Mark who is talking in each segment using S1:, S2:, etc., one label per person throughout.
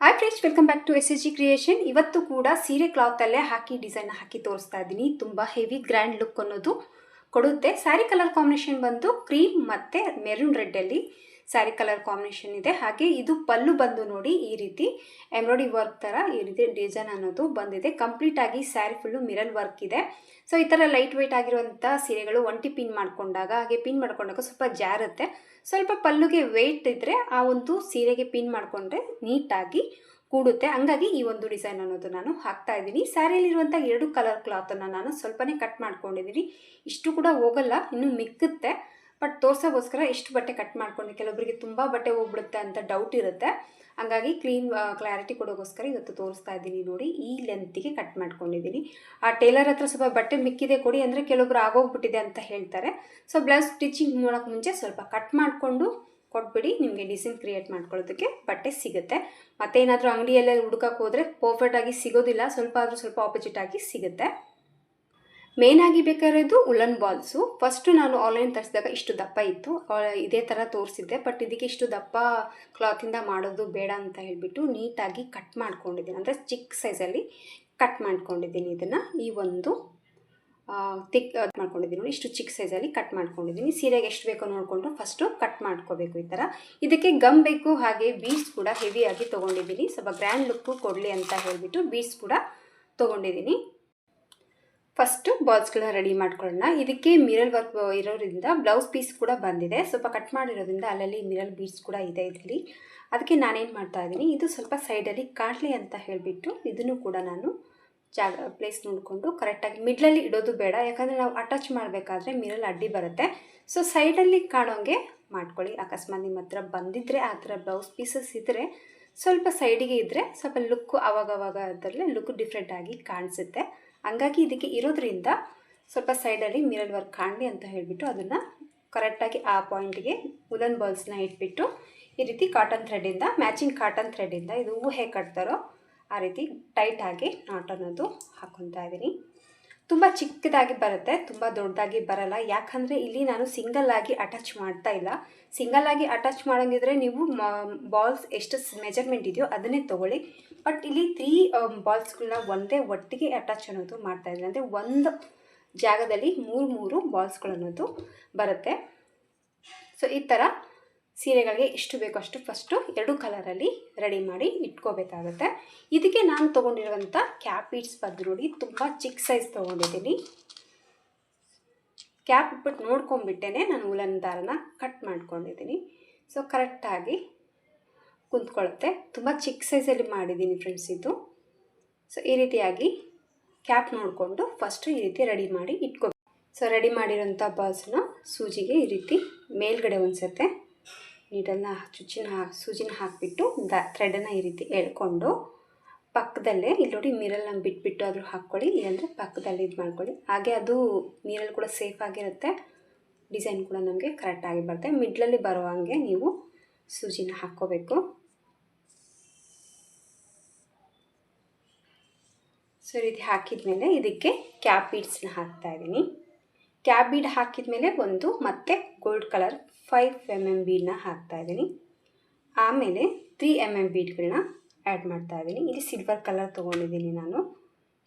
S1: Hi friends, welcome back to SSG creation. ಇವತ್ತು ಕೂಡ ಸೀರೆ ಕ್ಲಾತಲ್ಲೇ ಹಾಕಿ ಡಿಸೈನ್ ಹಾಕಿ ತೋರಿಸ್ತಾ ಇದ್ದೀನಿ. ತುಂಬ ಹೆವಿ ಗ್ರ್ಯಾಂಡ್ ಲುಕ್ ಅನ್ನೋದು ಕೊಡುತ್ತೆ. ಸ್ಯಾರಿ ಕಲರ್ ಕಾಂಬಿನೇಷನ್ ಬಂದು ಕ್ರೀಮ್ ಮತ್ತು ಮೆರೂನ್ ರೆಡ್ಡಲ್ಲಿ ಸ್ಯಾರಿ ಕಲರ್ ಕಾಂಬಿನೇಷನ್ ಇದೆ. ಹಾಗೆ ಇದು ಪಲ್ಲು ಬಂದು ನೋಡಿ ಈ ರೀತಿ ಎಂಬ್ರಾಯ್ಡ್ರಿ ವರ್ಕ್ ಥರ ಈ ರೀತಿ ಡಿಸೈನ್ ಅನ್ನೋದು ಬಂದಿದೆ. ಕಂಪ್ಲೀಟಾಗಿ ಸ್ಯಾರಿ ಫುಲ್ಲು ಮಿರರ್ ವರ್ಕ್ ಇದೆ. ಸೊ ಈ ಥರ ಲೈಟ್ ವೆಯ್ಟ್ ಆಗಿರುವಂಥ ಸೀರೆಗಳು ಒಂಟಿ ಪಿನ್ ಮಾಡ್ಕೊಂಡಾಗ ಹಾಗೆ ಪಿನ್ ಮಾಡ್ಕೊಂಡಾಗ ಸ್ವಲ್ಪ ಜಾರುತ್ತೆ. ಸ್ವಲ್ಪ ಪಲ್ಲುಗೆ ವೆಯ್ಟ್ ಇದ್ದರೆ ಆ ಒಂದು ಸೀರೆಗೆ ಪಿನ್ ಮಾಡಿಕೊಂಡ್ರೆ ನೀಟಾಗಿ ಕೂಡುತ್ತೆ. ಹಂಗಾಗಿ ಈ ಒಂದು ಡಿಸೈನ್ ಅನ್ನೋದು ನಾನು ಹಾಕ್ತಾ ಇದ್ದೀನಿ. ಸ್ಯಾರಿಯಲ್ಲಿರುವಂಥ 2 ಕಲರ್ ಕ್ಲಾತನ್ನು ನಾನು ಸ್ವಲ್ಪನೇ ಕಟ್ ಮಾಡ್ಕೊಂಡಿದ್ದೀನಿ. ಇಷ್ಟು ಕೂಡ ಹೋಗಲ್ಲ, ಇನ್ನೂ ಮಿಕ್ಕುತ್ತೆ. ಬಟ್ ತೋರ್ಸೋಗೋಸ್ಕರ ಇಷ್ಟು ಬಟ್ಟೆ ಕಟ್ ಮಾಡ್ಕೊಂಡು, ಕೆಲವೊಬ್ಬರಿಗೆ ತುಂಬ ಬಟ್ಟೆ ಹೋಗ್ಬಿಡುತ್ತೆ ಅಂತ ಡೌಟ್ ಇರುತ್ತೆ. ಹಂಗಾಗಿ ಕ್ಲಾರಿಟಿ ಕೊಡೋಗೋಸ್ಕರ ಇವತ್ತು ತೋರಿಸ್ತಾ ಇದ್ದೀನಿ. ನೋಡಿ, ಈ ಲೆಂತಿಗೆ ಕಟ್ ಮಾಡ್ಕೊಂಡಿದ್ದೀನಿ. ಆ ಟೇಲರ್ ಹತ್ರ ಸ್ವಲ್ಪ ಬಟ್ಟೆ ಮಿಕ್ಕಿದೆ ಕೊಡಿ ಅಂದರೆ ಕೆಲವೊಬ್ರು ಆಗೋಗ್ಬಿಟ್ಟಿದೆ ಅಂತ ಹೇಳ್ತಾರೆ. ಸೊ ಬ್ಲೌಸ್ ಸ್ಟಿಚಿಂಗ್ ಮಾಡೋಕ್ಕೆ ಮುಂಚೆ ಸ್ವಲ್ಪ ಕಟ್ ಮಾಡಿಕೊಂಡು ಕೊಟ್ಬಿಡಿ, ನಿಮಗೆ ಡಿಸೈನ್ ಕ್ರಿಯೇಟ್ ಮಾಡ್ಕೊಳ್ಳೋದಕ್ಕೆ ಬಟ್ಟೆ ಸಿಗುತ್ತೆ. ಮತ್ತೇನಾದರೂ ಅಂಗಡಿಯಲ್ಲೇ ಹುಡುಕಕ್ಕೆ ಹೋದರೆ ಪರ್ಫೆಕ್ಟಾಗಿ ಸಿಗೋದಿಲ್ಲ, ಸ್ವಲ್ಪ ಆದರೂ ಸ್ವಲ್ಪ ಆಪೋಸಿಟಾಗಿ ಸಿಗುತ್ತೆ. ಮೇಯ್ನಾಗಿ ಬೇಕಾಗಿರೋದು ಉಲನ್ ಬಾಲ್ಸು. ಫಸ್ಟು ನಾನು ಆನ್ಲೈನ್ ತರಿಸಿದಾಗ ಇಷ್ಟು ದಪ್ಪ ಇತ್ತು, ಇದೇ ಥರ ತೋರಿಸಿದ್ದೆ. ಬಟ್ ಇದಕ್ಕೆ ಇಷ್ಟು ದಪ್ಪ ಕ್ಲಾತಿಂದ ಮಾಡೋದು ಬೇಡ ಅಂತ ಹೇಳಿಬಿಟ್ಟು ನೀಟಾಗಿ ಕಟ್ ಮಾಡ್ಕೊಂಡಿದ್ದೀನಿ. ಅಂದರೆ ಚಿಕ್ಕ ಸೈಜಲ್ಲಿ ಕಟ್ ಮಾಡ್ಕೊಂಡಿದ್ದೀನಿ. ಇದನ್ನು ಈ ಒಂದು ತಿಕ್ ಮಾಡ್ಕೊಂಡಿದ್ದೀನಿ ನೋಡಿ, ಇಷ್ಟು ಚಿಕ್ಕ ಸೈಜಲ್ಲಿ ಕಟ್ ಮಾಡ್ಕೊಂಡಿದ್ದೀನಿ. ಸೀರೆಗೆ ಎಷ್ಟು ಬೇಕೋ ನೋಡಿಕೊಂಡು ಫಸ್ಟು ಕಟ್ ಮಾಡ್ಕೋಬೇಕು ಈ ಥರ. ಇದಕ್ಕೆ ಗಮ್ ಬೇಕು, ಹಾಗೆ ಬೀಡ್ಸ್ ಕೂಡ ಹೆವಿಯಾಗಿ ತೊಗೊಂಡಿದ್ದೀನಿ. ಸ್ವಲ್ಪ ಗ್ರ್ಯಾಂಡ್ ಲುಕ್ಕು ಕೊಡಲಿ ಅಂತ ಹೇಳಿಬಿಟ್ಟು ಬೀಡ್ಸ್ ಕೂಡ ತೊಗೊಂಡಿದ್ದೀನಿ. ಫಸ್ಟು ಬಾಲ್ಸ್ಗಳನ್ನ ರೆಡಿ ಮಾಡ್ಕೊಳ್ಳೋಣ. ಇದಕ್ಕೆ ಮಿರರ್ ವರ್ಕ್ ಇರೋದ್ರಿಂದ ಬ್ಲೌಸ್ ಪೀಸ್ ಕೂಡ ಬಂದಿದೆ. ಸ್ವಲ್ಪ ಕಟ್ ಮಾಡಿರೋದ್ರಿಂದ ಅಲ್ಲಲ್ಲಿ ಮಿರರ್ ಬೀಡ್ಸ್ ಕೂಡ ಇದೆ ಇದರಲ್ಲಿ. ಅದಕ್ಕೆ ನಾನೇನು ಮಾಡ್ತಾ ಇದ್ದೀನಿ, ಇದು ಸ್ವಲ್ಪ ಸೈಡಲ್ಲಿ ಕಾಡಲಿ ಅಂತ ಹೇಳಿಬಿಟ್ಟು ಇದನ್ನು ಕೂಡ ನಾನು ಪ್ಲೇಸ್ ನೋಡಿಕೊಂಡು ಕರೆಕ್ಟಾಗಿ ಮಿಡ್ಲಲ್ಲಿ ಇಡೋದು ಬೇಡ, ಯಾಕಂದರೆ ನಾವು ಅಟ್ಯಾಚ್ ಮಾಡಬೇಕಾದ್ರೆ ಮಿರರ್ ಅಡ್ಡಿ ಬರುತ್ತೆ. ಸೊ ಸೈಡಲ್ಲಿ ಕಾಣೋಂಗೆ ಮಾಡ್ಕೊಳ್ಳಿ. ಅಕಸ್ಮಾತ್ ನಿಮ್ಮ ಹತ್ರ ಬಂದಿದ್ದರೆ ಆ ಥರ ಬ್ಲೌಸ್ ಪೀಸಸ್ ಇದ್ದರೆ ಸ್ವಲ್ಪ ಸೈಡಿಗೆ ಇದ್ದರೆ ಸ್ವಲ್ಪ ಲುಕ್ಕು ಆವಾಗವಾಗ ಅದರಲ್ಲೇ ಲುಕ್ ಡಿಫ್ರೆಂಟಾಗಿ ಕಾಣಿಸುತ್ತೆ. ಹಂಗಾಗಿ ಇದಕ್ಕೆ ಇರೋದ್ರಿಂದ ಸ್ವಲ್ಪ ಸೈಡಲ್ಲಿ ಮಿರರ್ ವರ್ಕ್ ಕಾಣಲಿ ಅಂತ ಹೇಳಿಬಿಟ್ಟು ಅದನ್ನು ಕರೆಕ್ಟಾಗಿ ಆ ಪಾಯಿಂಟಿಗೆ ಉಲನ್ ಬಾಲ್ಸ್ನ ಇಟ್ಬಿಟ್ಟು ಈ ರೀತಿ ಕಾಟನ್ ಥ್ರೆಡ್ಡಿಂದ, ಮ್ಯಾಚಿಂಗ್ ಕಾಟನ್ ಥ್ರೆಡ್ಡಿಂದ, ಇದು ಹೂವು ಹೇಗೆ ಕಟ್ತಾರೋ ಆ ರೀತಿ ಟೈಟಾಗಿ ನಾಟ್ ಅನ್ನೋದು ಹಾಕ್ಕೊತಾ ಇದ್ದೀನಿ. ತುಂಬ ಚಿಕ್ಕದಾಗಿ ಬರುತ್ತೆ, ತುಂಬ ದೊಡ್ಡದಾಗಿ ಬರಲ್ಲ. ಯಾಕಂದರೆ ಇಲ್ಲಿ ನಾನು ಸಿಂಗಲ್ಲಾಗಿ ಅಟ್ಯಾಚ್ ಮಾಡ್ತಾ ಇಲ್ಲ. ಸಿಂಗಲ್ಲಾಗಿ ಅಟ್ಯಾಚ್ ಮಾಡೋಂಗಿದ್ರೆ ನೀವು ಬಾಲ್ಸ್ ಎಷ್ಟು ಮೆಜರ್ಮೆಂಟ್ ಇದೆಯೋ ಅದನ್ನೇ ತೊಗೊಳ್ಳಿ. ಬಟ್ ಇಲ್ಲಿ 3 ಬಾಲ್ಸ್ಗಳನ್ನ ಒಂದೇ ಒಟ್ಟಿಗೆ ಅಟ್ಯಾಚ್ ಅನ್ನೋದು ಮಾಡ್ತಾಯಿದ್ದೀನಿ. ಅಂದರೆ ಒಂದು ಜಾಗದಲ್ಲಿ 3 ಬಾಲ್ಸ್ಗಳನ್ನೋದು ಬರುತ್ತೆ. ಸೊ ಈ ಥರ ಸೀರೆಗಳಿಗೆ ಎಷ್ಟು ಬೇಕೋ ಅಷ್ಟು ಫಸ್ಟು 2 ಕಲರಲ್ಲಿ ರೆಡಿ ಮಾಡಿ ಇಟ್ಕೋಬೇಕಾಗುತ್ತೆ. ಇದಕ್ಕೆ ನಾನು ತೊಗೊಂಡಿರುವಂಥ ಕ್ಯಾಪ್ ಬೀಡ್ಸ್ ಬಂದು ನೋಡಿ ತುಂಬ ಚಿಕ್ಕ ಸೈಜ್ ತೊಗೊಂಡಿದ್ದೀನಿ. ಕ್ಯಾಪ್ ಇಟ್ಬಿಟ್ಟು ನೋಡ್ಕೊಂಡ್ಬಿಟ್ಟೇ ನಾನು ಉಲನ್ ದಾರನ ಕಟ್ ಮಾಡ್ಕೊಂಡಿದ್ದೀನಿ. ಸೊ ಕರೆಕ್ಟಾಗಿ ಕುಂತ್ಕೊಳ್ಳುತ್ತೆ. ತುಂಬ ಚಿಕ್ಕ ಸೈಜಲ್ಲಿ ಮಾಡಿದ್ದೀನಿ ಫ್ರೆಂಡ್ಸ್ ಇದು. ಸೊ ಈ ರೀತಿಯಾಗಿ ಕ್ಯಾಪ್ ನೋಡಿಕೊಂಡು ಫಸ್ಟು ಈ ರೀತಿ ರೆಡಿ ಮಾಡಿ ಇಟ್ಕೋಬೇಕು. ಸೊ ರೆಡಿ ಮಾಡಿರೋಂಥ ಬಾಲ್ಸನ್ನ ಸೂಜಿಗೆ ಈ ರೀತಿ ಮೇಲ್ಗಡೆ ಒಂದ್ಸತ್ತೆ ನೀಡನ್ನು ಸೂಜಿನ ಹಾಕಿಬಿಟ್ಟು ಥ್ರೆಡನ್ನು ಈ ರೀತಿ ಎಳ್ಕೊಂಡು ಪಕ್ಕದಲ್ಲೇ ಇಲ್ಲಿ ನೋಡಿ ಮಿರಲ್ನ ಬಿಟ್ಬಿಟ್ಟು ಆದರೂ ಹಾಕ್ಕೊಳ್ಳಿ, ಇಲ್ಲಾಂದರೆ ಪಕ್ಕದಲ್ಲಿ ಇದು ಮಾಡ್ಕೊಳ್ಳಿ. ಹಾಗೆ ಅದು ನೀರಲ್ಲಿ ಕೂಡ ಸೇಫ್ ಆಗಿರುತ್ತೆ, ಡಿಸೈನ್ ಕೂಡ ನಮಗೆ ಕರೆಕ್ಟಾಗಿ ಬರುತ್ತೆ. ಮಿಡ್ಲಲ್ಲಿ ಬರೋ ಹಾಗೆ ನೀವು ಸೂಜಿನ ಹಾಕ್ಕೋಬೇಕು. ಸೊ ಈ ರೀತಿ ಹಾಕಿದ ಮೇಲೆ ಇದಕ್ಕೆ ಕ್ಯಾಪ್ ಬೀಡ್ಸ್ನ ಹಾಕ್ತಾಯಿದ್ದೀನಿ. ಕ್ಯಾಪ್ ಬೀಡ್ ಹಾಕಿದ ಮೇಲೆ ಒಂದು ಮತ್ತೆ ಗೋಲ್ಡ್ ಕಲರ್ 5 mm ಬೀಡನ್ನ ಹಾಕ್ತಾಯಿದ್ದೀನಿ. ಆಮೇಲೆ 3 mm ಬೀಡ್ಗಳನ್ನ ಆ್ಯಡ್ ಮಾಡ್ತಾಯಿದ್ದೀನಿ. ಇಲ್ಲಿ ಸಿಲ್ವರ್ ಕಲರ್ ತೊಗೊಂಡಿದ್ದೀನಿ ನಾನು.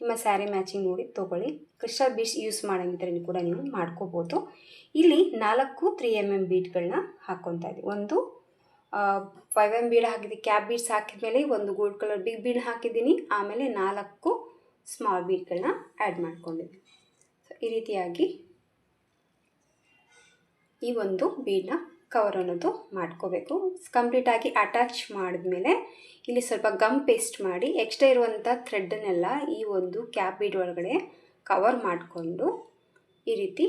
S1: ನಿಮ್ಮ ಸ್ಯಾರಿ ಮ್ಯಾಚಿಂಗ್ ನೋಡಿ ತೊಗೊಳ್ಳಿ. ಕ್ರಿಸ್ಟಲ್ ಬೀಡ್ಸ್ ಯೂಸ್ ಮಾಡೋಂಗಿದ್ರೆ ಕೂಡ ನೀವು ಮಾಡ್ಕೋಬೋದು. ಇಲ್ಲಿ 4 3 mm ಬೀಡ್ಗಳನ್ನ ಹಾಕ್ಕೊತಾ ಇದ್ದೀನಿ. ಒಂದು 5 mm ಬೀಡ್ ಹಾಕಿದ್ದೀನಿ. ಕ್ಯಾಪ್ ಬೀಡ್ಸ್ ಹಾಕಿದ ಮೇಲೆ ಒಂದು ಗೋಲ್ಡ್ ಕಲರ್ ಬಿಗ್ ಬೀಡ್ ಹಾಕಿದ್ದೀನಿ. ಆಮೇಲೆ 4 ಸ್ಮಾಲ್ ಬೀಡ್ಗಳನ್ನ ಆ್ಯಡ್ ಮಾಡ್ಕೊಂಡಿದ್ದೀನಿ. ಸೊ ಈ ರೀತಿಯಾಗಿ ಈ ಒಂದು ಬೀಡನ್ನ ಕವರ್ ಅನ್ನೋದು ಮಾಡ್ಕೋಬೇಕು. ಕಂಪ್ಲೀಟಾಗಿ ಅಟ್ಯಾಚ್ ಮಾಡಿದ್ಮೇಲೆ ಇಲ್ಲಿ ಸ್ವಲ್ಪ ಗಮ್ ಪೇಸ್ಟ್ ಮಾಡಿ ಎಕ್ಸ್ಟ್ರಾ ಇರುವಂಥ ಥ್ರೆಡ್ಡನ್ನೆಲ್ಲ ಈ ಒಂದು ಕ್ಯಾಪ್ ಬೀಡ್ ಒಳಗಡೆ ಕವರ್ ಮಾಡಿಕೊಂಡು ಈ ರೀತಿ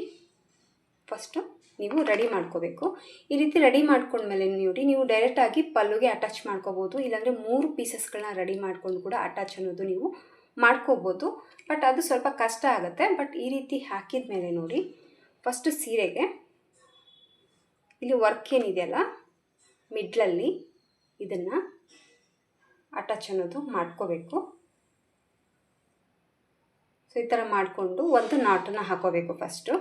S1: ಫಸ್ಟು ನೀವು ರೆಡಿ ಮಾಡ್ಕೋಬೇಕು. ಈ ರೀತಿ ರೆಡಿ ಮಾಡ್ಕೊಂಡ್ಮೇಲೆ ನೋಡಿ, ನೀವು ಡೈರೆಕ್ಟಾಗಿ ಪಲ್ಲುಗೆ ಅಟ್ಯಾಚ್ ಮಾಡ್ಕೋಬೋದು, ಇಲ್ಲಾಂದರೆ 3 ಪೀಸಸ್ಗಳನ್ನ ರೆಡಿ ಮಾಡ್ಕೊಂಡು ಕೂಡ ಅಟ್ಯಾಚ್ ಅನ್ನೋದು ನೀವು ಮಾಡ್ಕೋಬೋದು. ಬಟ್ ಅದು ಸ್ವಲ್ಪ ಕಷ್ಟ ಆಗುತ್ತೆ. ಬಟ್ ಈ ರೀತಿ ಹಾಕಿದ ಮೇಲೆ ನೋಡಿ, ಫಸ್ಟು ಸೀರೆಗೆ ಇಲ್ಲಿ ವರ್ಕ್ ಏನಿದೆಯಲ್ಲ ಮಿಡ್ಲಲ್ಲಿ ಇದನ್ನು ಅಟ್ಯಾಚ್ ಅನ್ನೋದು ಮಾಡ್ಕೋಬೇಕು. ಸೊ ಈ ಥರ ಮಾಡಿಕೊಂಡು ಒಂದು ನಾಟನ್ನು ಹಾಕೋಬೇಕು ಫಸ್ಟು.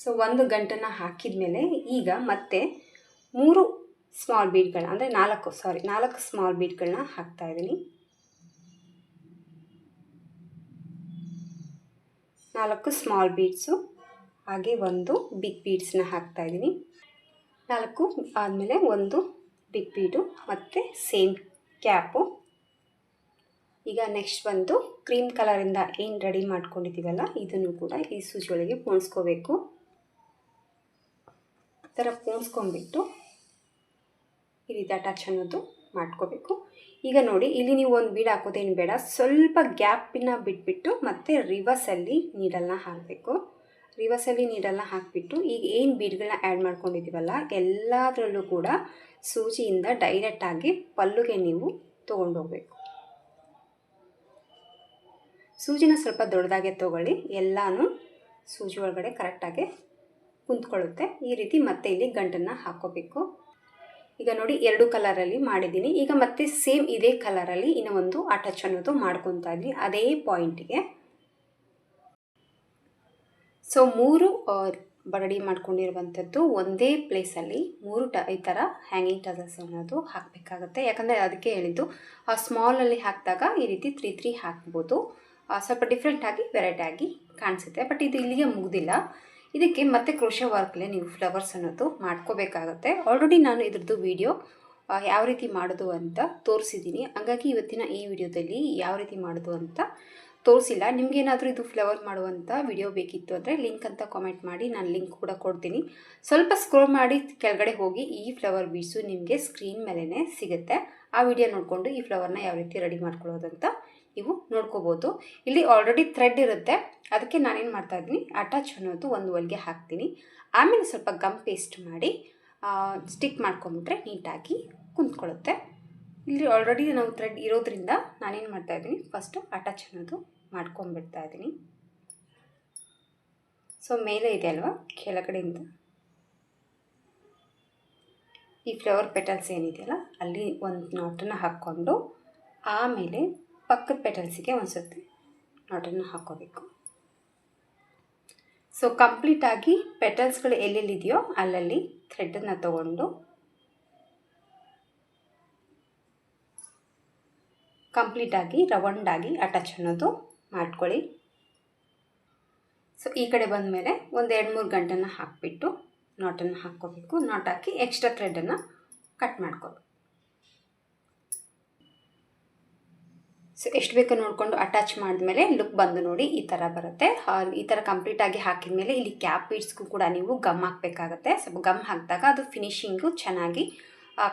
S1: ಸೊ ಒಂದು ಗಂಟನ್ನು ಹಾಕಿದ ಮೇಲೆ ಈಗ ಮತ್ತೆ 3 ಸ್ಮಾಲ್ ಬೀಡ್ಗಳನ್ನ ಅಂದರೆ 4 ಸ್ಮಾಲ್ ಬೀಡ್ಗಳನ್ನ ಹಾಕ್ತಾಯಿದ್ದೀನಿ. 4 ಸ್ಮಾಲ್ ಬೀಡ್ಸು ಹಾಗೆ ಒಂದು ಬಿಗ್ ಬೀಡ್ಸ್ನ ಹಾಕ್ತಾಯಿದ್ದೀನಿ. 4 ಆದಮೇಲೆ ಒಂದು ಬಿಗ್ ಬೀಡು ಮತ್ತು ಸೇಮ್ ಕ್ಯಾಪು. ಈಗ ನೆಕ್ಸ್ಟ್ ಬಂದು ಕ್ರೀಮ್ ಕಲರಿಂದ ಏನು ರೆಡಿ ಮಾಡ್ಕೊಂಡಿದ್ದೀವಲ್ಲ ಇದನ್ನು ಕೂಡ ಈ ಸೂಜಿ ಒಳಗೆ ಪೋಣಿಸ್ಕೋಬೇಕು. ಈ ಥರ ಪೋಣಿಸ್ಕೊಂಡ್ಬಿಟ್ಟು ಈ ರೀತಿ ಅಟ್ಯಾಚ್ ಅನ್ನೋದು ಮಾಡ್ಕೋಬೇಕು. ಈಗ ನೋಡಿ ಇಲ್ಲಿ ನೀವು ಒಂದು ಬೀಡ್ ಹಾಕೋದೇನು ಬೇಡ, ಸ್ವಲ್ಪ ಗ್ಯಾಪಿನ ಬಿಟ್ಬಿಟ್ಟು ಮತ್ತು ರಿವರ್ಸಲ್ಲಿ ನೀಡಲ್ನ ಹಾಕಬೇಕು. ರಿವರ್ಸಲ್ಲಿ ನೀಡಲ್ನ ಹಾಕಿಬಿಟ್ಟು ಈಗ ಏನು ಬೀಡ್ಗಳನ್ನ ಆ್ಯಡ್ ಮಾಡ್ಕೊಂಡಿದ್ದೀವಲ್ಲ ಎಲ್ಲದರಲ್ಲೂ ಕೂಡ ಸೂಜಿಯಿಂದ ಡೈರೆಕ್ಟಾಗಿ ಪಲ್ಲುಗೆ ನೀವು ತೊಗೊಂಡೋಗ್ಬೇಕು. ಸೂಜಿನ ಸ್ವಲ್ಪ ದೊಡ್ಡದಾಗೆ ತೊಗೊಳ್ಳಿ, ಎಲ್ಲನೂ ಸೂಜಿ ಒಳಗಡೆ ಕರೆಕ್ಟಾಗಿ ಕುಂತ್ಕೊಳ್ಳುತ್ತೆ. ಈ ರೀತಿ ಮತ್ತೆ ಇಲ್ಲಿ ಗಂಟನ್ನು ಹಾಕ್ಕೋಬೇಕು. ಈಗ ನೋಡಿ 2 ಕಲರಲ್ಲಿ ಮಾಡಿದ್ದೀನಿ. ಈಗ ಮತ್ತೆ ಸೇಮ್ ಇದೇ ಕಲರಲ್ಲಿ ಇನ್ನೂ ಒಂದು ಅಟ್ಯಾಚ್ ಅನ್ನೋದು ಮಾಡ್ಕೊತಾ ಇದ್ವಿ ಅದೇ ಪಾಯಿಂಟಿಗೆ. ಸೊ 3 ರೆಡಿ ಮಾಡ್ಕೊಂಡಿರುವಂಥದ್ದು ಒಂದೇ ಪ್ಲೇಸಲ್ಲಿ 3 ಈ ಥರ ಹ್ಯಾಂಗಿಂಗ್ ಟಸಲ್ಸ್ ಅನ್ನೋದು ಹಾಕಬೇಕಾಗುತ್ತೆ. ಯಾಕಂದರೆ ಅದಕ್ಕೆ ಹೇಳಿದ್ದು ಸ್ಮಾಲಲ್ಲಿ ಹಾಕಿದಾಗ ಈ ರೀತಿ 3 ಹಾಕ್ಬೋದು. ಸ್ವಲ್ಪ ಡಿಫ್ರೆಂಟಾಗಿ ವೆರೈಟಿಯಾಗಿ ಕಾಣಿಸುತ್ತೆ. ಬಟ್ ಇದು ಇಲ್ಲಿಗೆ ಮುಗ್ದಿಲ್ಲ. ಇದಕ್ಕೆ ಮತ್ತೆ ಕ್ರೋಶೆ ವರ್ಕಲ್ಲೇ ನೀವು ಫ್ಲವರ್ಸ್ ಅನ್ನೋದು ಮಾಡ್ಕೋಬೇಕಾಗತ್ತೆ. ಆಲ್ರೆಡಿ ನಾನು ಇದ್ರದ್ದು ವಿಡಿಯೋ ಯಾವ ರೀತಿ ಮಾಡೋದು ಅಂತ ತೋರಿಸಿದ್ದೀನಿ. ಹಾಗಾಗಿ ಇವತ್ತಿನ ಈ ವಿಡಿಯೋದಲ್ಲಿ ಯಾವ ರೀತಿ ಮಾಡೋದು ಅಂತ ತೋರಿಸಿಲ್ಲ. ನಿಮಗೇನಾದರೂ ಇದು ಫ್ಲವರ್ ಮಾಡುವಂಥ ವಿಡಿಯೋ ಬೇಕಿತ್ತು ಅಂದರೆ ಲಿಂಕ್ ಅಂತ ಕಾಮೆಂಟ್ ಮಾಡಿ, ನಾನು ಲಿಂಕ್ ಕೂಡ ಕೊಡ್ತೀನಿ. ಸ್ವಲ್ಪ ಸ್ಕ್ರೋಲ್ ಮಾಡಿ ಕೆಳಗಡೆ ಹೋಗಿ ಈ ಫ್ಲವರ್ ಬೀಡ್ಸು ನಿಮಗೆ ಸ್ಕ್ರೀನ್ ಮೇಲೇ ಸಿಗುತ್ತೆ. ಆ ವಿಡಿಯೋ ನೋಡಿಕೊಂಡು ಈ ಫ್ಲವರ್ನ ಯಾವ ರೀತಿ ರೆಡಿ ಮಾಡ್ಕೊಳ್ಳೋದಂತ ನೀವು ನೋಡ್ಕೋಬೋದು. ಇಲ್ಲಿ ಆಲ್ರೆಡಿ ಥ್ರೆಡ್ ಇರುತ್ತೆ, ಅದಕ್ಕೆ ನಾನೇನು ಮಾಡ್ತಾಯಿದ್ದೀನಿ ಅಟ್ಯಾಚ್ ಅನ್ನೋದು ಒಂದು ಹೊಲಿಗೆ ಹಾಕ್ತೀನಿ. ಆಮೇಲೆ ಸ್ವಲ್ಪ ಗಮ್ ಪೇಸ್ಟ್ ಮಾಡಿ ಸ್ಟಿಕ್ ಮಾಡ್ಕೊಂಬಿಟ್ರೆ ನೀಟಾಗಿ ಕುಂತ್ಕೊಳ್ಳುತ್ತೆ. ಇಲ್ಲಿ ಆಲ್ರೆಡಿ ನಾವು ಥ್ರೆಡ್ ಇರೋದ್ರಿಂದ ನಾನೇನು ಮಾಡ್ತಾಯಿದ್ದೀನಿ ಫಸ್ಟು ಅಟ್ಯಾಚ್ ಅನ್ನೋದು ಮಾಡ್ಕೊಂಬಿಡ್ತಾ ಇದ್ದೀನಿ. ಸೊ ಮೇಲೆ ಇದೆ ಅಲ್ವಾ, ಕೆಳಗಡೆಯಿಂದ ಈ ಫ್ಲವರ್ ಪೆಟಲ್ಸ್ ಏನಿದೆಯಲ್ಲ ಅಲ್ಲಿ ಒಂದು ನಾಟನ್ನು ಹಾಕ್ಕೊಂಡು ಆಮೇಲೆ ಪಕ್ಕದ ಪೆಟಲ್ಸಿಗೆ ಒಂದು ಸರ್ತಿ ನಾಟನ್ನು ಹಾಕ್ಕೋಬೇಕು. ಸೊ ಕಂಪ್ಲೀಟಾಗಿ ಪೆಟಲ್ಸ್ಗಳು ಎಲ್ಲೆಲ್ಲಿದೆಯೋ ಅಲ್ಲಲ್ಲಿ ಥ್ರೆಡನ್ನು ತಗೊಂಡು ಕಂಪ್ಲೀಟಾಗಿ ರೌಂಡಾಗಿ ಅಟ್ಯಾಚ್ ಅನ್ನೋದು ಮಾಡ್ಕೊಳ್ಳಿ. ಸೊ ಈ ಕಡೆ ಬಂದ ಮೇಲೆ ಒಂದು 2-3 ಗಂಟನ್ನು ಹಾಕಿಬಿಟ್ಟು ನಾಟನ್ನು ಹಾಕ್ಕೋಬೇಕು. ನಾಟ್ ಹಾಕಿ ಎಕ್ಸ್ಟ್ರಾ ಥ್ರೆಡನ್ನು ಕಟ್ ಮಾಡ್ಕೋಬೇಕು. ಸೊ ಎಷ್ಟು ಬೇಕೋ ನೋಡಿಕೊಂಡು ಅಟ್ಯಾಚ್ ಮಾಡಿದ್ಮೇಲೆ ಲುಕ್ ಬಂದು ನೋಡಿ ಈ ಥರ ಬರುತ್ತೆ. ಈ ಥರ ಕಂಪ್ಲೀಟಾಗಿ ಹಾಕಿದ ಮೇಲೆ ಇಲ್ಲಿ ಕ್ಯಾಪ್ ಬೀಡ್ಸ್ಗೂ ಕೂಡ ನೀವು ಗಮ್ ಹಾಕಬೇಕಾಗತ್ತೆ. ಸ್ವಲ್ಪ ಗಮ್ ಹಾಕಿದಾಗ ಅದು ಫಿನಿಶಿಂಗು ಚೆನ್ನಾಗಿ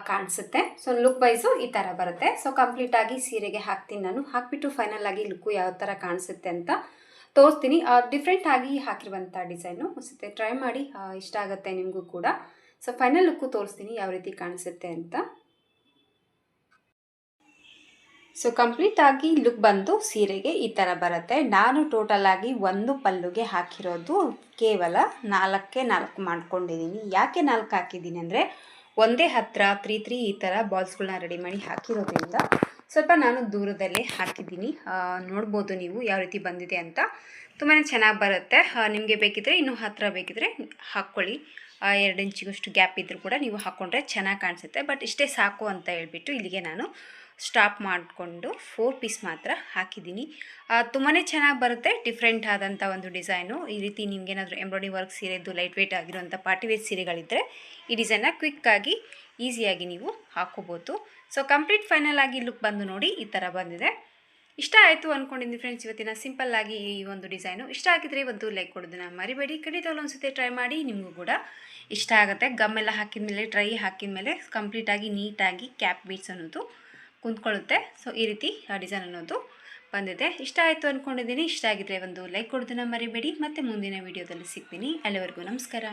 S1: ಕಾಣಿಸುತ್ತೆ. ಸೊ ಲುಕ್ ವೈಸು ಈ ಥರ ಬರುತ್ತೆ. ಸೊ ಕಂಪ್ಲೀಟಾಗಿ ಸೀರೆಗೆ ಹಾಕ್ತೀನಿ ನಾನು. ಹಾಕಿಬಿಟ್ಟು ಫೈನಲಾಗಿ ಲುಕ್ಕು ಯಾವ ಥರ ಕಾಣಿಸುತ್ತೆ ಅಂತ ತೋರಿಸ್ತೀನಿ. ಡಿಫ್ರೆಂಟಾಗಿ ಹಾಕಿರುವಂಥ ಡಿಸೈನು ಅನಿಸುತ್ತೆ, ಟ್ರೈ ಮಾಡಿ, ಇಷ್ಟ ಆಗುತ್ತೆ ನಿಮಗೂ ಕೂಡ. ಸೊ ಫೈನಲ್ ಲುಕ್ಕು ತೋರಿಸ್ತೀನಿ ಯಾವ ರೀತಿ ಕಾಣಿಸುತ್ತೆ ಅಂತ. ಸೊ ಕಂಪ್ಲೀಟಾಗಿ ಲುಕ್ ಬಂದು ಸೀರೆಗೆ ಈ ಥರ ಬರುತ್ತೆ. ನಾನು ಟೋಟಲಾಗಿ ಒಂದು ಪಲ್ಲುಗೆ ಹಾಕಿರೋದು ಕೇವಲ 4ಕ್ಕೆ 4 ಮಾಡ್ಕೊಂಡಿದ್ದೀನಿ. ಯಾಕೆ 4 ಹಾಕಿದ್ದೀನಿ ಅಂದರೆ ಒಂದೇ ಹತ್ತಿರ 3 ಈ ಥರ ಬಾಲ್ಸ್ಗಳನ್ನ ರೆಡಿ ಮಾಡಿ ಹಾಕಿರೋದ್ರಿಂದ ಸ್ವಲ್ಪ ನಾನು ದೂರದಲ್ಲೇ ಹಾಕಿದ್ದೀನಿ. ನೋಡ್ಬೋದು ನೀವು ಯಾವ ರೀತಿ ಬಂದಿದೆ ಅಂತ. ತುಂಬಾ ಚೆನ್ನಾಗಿ ಬರುತ್ತೆ. ನಿಮಗೆ ಬೇಕಿದ್ದರೆ ಇನ್ನೂ ಹತ್ತಿರ ಬೇಕಿದ್ದರೆ ಹಾಕ್ಕೊಳ್ಳಿ. 2 ಇಂಚಿಗಷ್ಟು ಗ್ಯಾಪ್ ಇದ್ದರೂ ಕೂಡ ನೀವು ಹಾಕ್ಕೊಂಡ್ರೆ ಚೆನ್ನಾಗಿ ಕಾಣಿಸುತ್ತೆ. ಬಟ್ ಇಷ್ಟೇ ಸಾಕು ಅಂತ ಹೇಳ್ಬಿಟ್ಟು ಇಲ್ಲಿಗೆ ನಾನು ಸ್ಟಾಪ್ ಮಾಡಿಕೊಂಡು 4 ಪೀಸ್ ಮಾತ್ರ ಹಾಕಿದ್ದೀನಿ. ತುಂಬಾ ಚೆನ್ನಾಗಿ ಬರುತ್ತೆ. ಡಿಫ್ರೆಂಟ್ ಆದಂಥ ಒಂದು ಡಿಸೈನು. ಈ ರೀತಿ ನಿಮಗೇನಾದರೂ ಎಂಬ್ರಾಯ್ಡ್ರಿ ವರ್ಕ್ ಸೀರೆದು ಲೈಟ್ ವೆಯ್ಟ್ ಆಗಿರುವಂಥ ಪಾರ್ಟಿ ವೇರ್ ಸೀರೆಗಳಿದ್ದರೆ ಈ ಡಿಸೈನ್ನ ಕ್ವಿಕ್ಕಾಗಿ ಈಸಿಯಾಗಿ ನೀವು ಹಾಕ್ಕೋಬೋದು. ಸೊ ಕಂಪ್ಲೀಟ್ ಫೈನಲ್ ಆಗಿ ಲುಕ್ ಬಂದು ನೋಡಿ ಈ ಥರ ಬಂದಿದೆ. ಇಷ್ಟ ಆಯಿತು ಅಂದ್ಕೊಂಡಿದ್ದೀನಿ ಫ್ರೆಂಡ್ಸ್ ಇವತ್ತಿನ ಸಿಂಪಲ್ಲಾಗಿ ಈ ಒಂದು ಡಿಸೈನು. ಇಷ್ಟ ಆಗಿದ್ರೆ ಒಂದು ಲೈಕ್ ಕೊಡೋದನ್ನ ಮರಿಬೇಡಿ. ಖಂಡಿತವಾಗ್ಲೂ ಒಂದ್ಸತಿ ಟ್ರೈ ಮಾಡಿ, ನಿಮಗೂ ಕೂಡ ಇಷ್ಟ ಆಗುತ್ತೆ. ಗಮ್ಮೆಲ್ಲ ಹಾಕಿದ ಮೇಲೆ ಹಾಕಿದ ಮೇಲೆ ಕಂಪ್ಲೀಟಾಗಿ ನೀಟಾಗಿ ಕ್ಯಾಪ್ ಬೀಡ್ಸ್ ಅನ್ನೋದು ಕುಂತ್ಕೊಳ್ಳುತ್ತೆ. ಸೊ ಈ ರೀತಿ ಡಿಸೈನ್ ಅನ್ನೋದು ಬಂದಿದೆ. ಇಷ್ಟ ಆಯಿತು ಅಂದ್ಕೊಂಡಿದ್ದೀನಿ. ಇಷ್ಟ ಆಗಿದ್ರೆ ಒಂದು ಲೈಕ್ ಕೊಡೋದನ್ನ ಮರಿಬೇಡಿ. ಮತ್ತು ಮುಂದಿನ ವೀಡಿಯೋದಲ್ಲಿ ಸಿಗ್ತೀನಿ. ಅಲ್ಲಿವರೆಗೂ ನಮಸ್ಕಾರ.